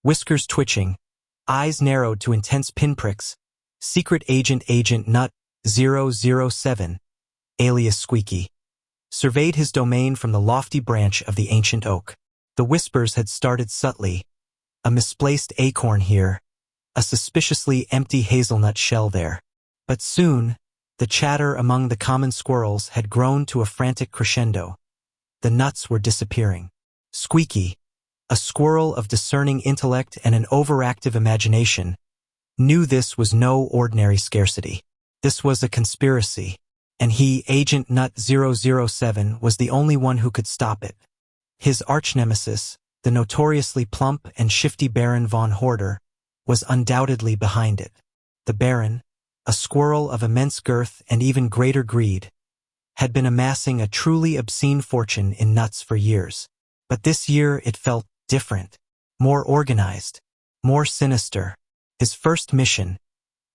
whiskers twitching, eyes narrowed to intense pinpricks, secret agent Nut-007, alias Squeaky, surveyed his domain from the lofty branch of the ancient oak. The whispers had started subtly, a misplaced acorn here, a suspiciously empty hazelnut shell there. But soon, the chatter among the common squirrels had grown to a frantic crescendo. The nuts were disappearing. Squeaky, a squirrel of discerning intellect and an overactive imagination, knew this was no ordinary scarcity. This was a conspiracy, and he, Agent Nut-007, was the only one who could stop it. His arch-nemesis, the notoriously plump and shifty Baron von Horder, was undoubtedly behind it. The Baron, a squirrel of immense girth and even greater greed, had been amassing a truly obscene fortune in nuts for years. But this year it felt different, more organized, more sinister. His first mission,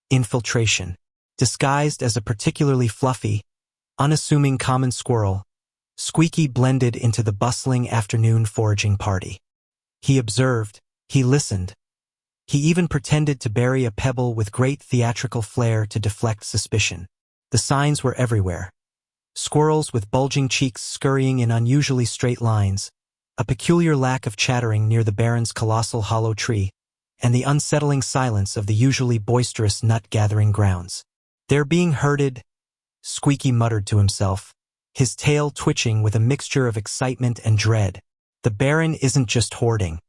infiltration, disguised as a particularly fluffy, unassuming common squirrel, Squeaky blended into the bustling afternoon foraging party. He observed, he listened. He even pretended to bury a pebble with great theatrical flair to deflect suspicion. The signs were everywhere. Squirrels with bulging cheeks scurrying in unusually straight lines, a peculiar lack of chattering near the Baron's colossal hollow tree, and the unsettling silence of the usually boisterous nut-gathering grounds. "They're being herded," Squeaky muttered to himself, his tail twitching with a mixture of excitement and dread. The Baron isn't just hoarding.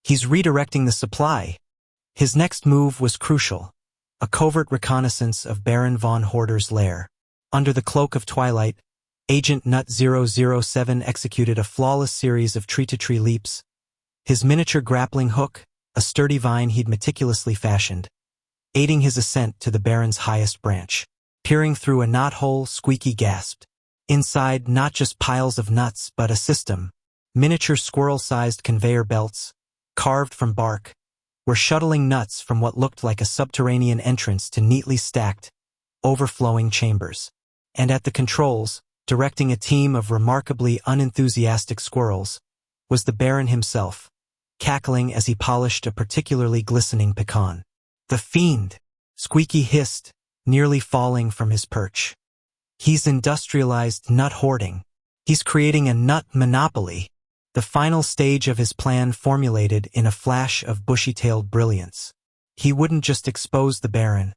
He's redirecting the supply. His next move was crucial, a covert reconnaissance of Baron von Horder's lair. Under the cloak of twilight, Agent Nut-007 executed a flawless series of tree-to-tree leaps, his miniature grappling hook, a sturdy vine he'd meticulously fashioned, aiding his ascent to the Baron's highest branch. Peering through a knothole, Squeaky gasped. Inside, not just piles of nuts, but a system. Miniature squirrel-sized conveyor belts, carved from bark, were shuttling nuts from what looked like a subterranean entrance to neatly stacked, overflowing chambers. And at the controls, directing a team of remarkably unenthusiastic squirrels, was the Baron himself, cackling as he polished a particularly glistening pecan. "The fiend!" Squeaky hissed, nearly falling from his perch. "He's industrialized nut hoarding. He's creating a nut monopoly." The final stage of his plan formulated in a flash of bushy-tailed brilliance. He wouldn't just expose the Baron.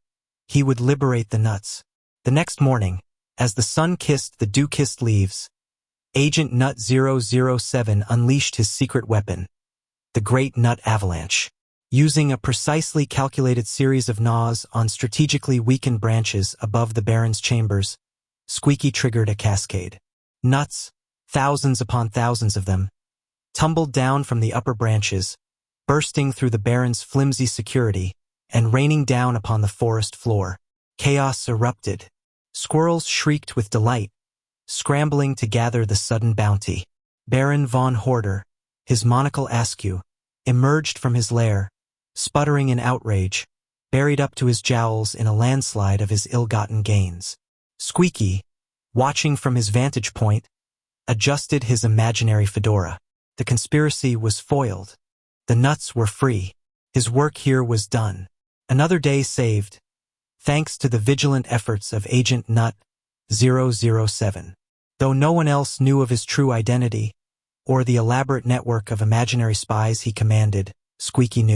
He would liberate the nuts. The next morning, as the sun kissed the dew-kissed leaves, Agent Nut-007 unleashed his secret weapon, the Great Nut Avalanche. Using a precisely calculated series of gnaws on strategically weakened branches above the Baron's chambers, Squeaky triggered a cascade. Nuts, thousands upon thousands of them, tumbled down from the upper branches, bursting through the Baron's flimsy security and raining down upon the forest floor. Chaos erupted. Squirrels shrieked with delight, scrambling to gather the sudden bounty. Baron von Horder, his monocle askew, emerged from his lair, sputtering in outrage, buried up to his jowls in a landslide of his ill-gotten gains. Squeaky, watching from his vantage point, adjusted his imaginary fedora. The conspiracy was foiled. The nuts were free. His work here was done. Another day saved, thanks to the vigilant efforts of Agent Nut-007. Though no one else knew of his true identity, or the elaborate network of imaginary spies he commanded, Squeaky knew.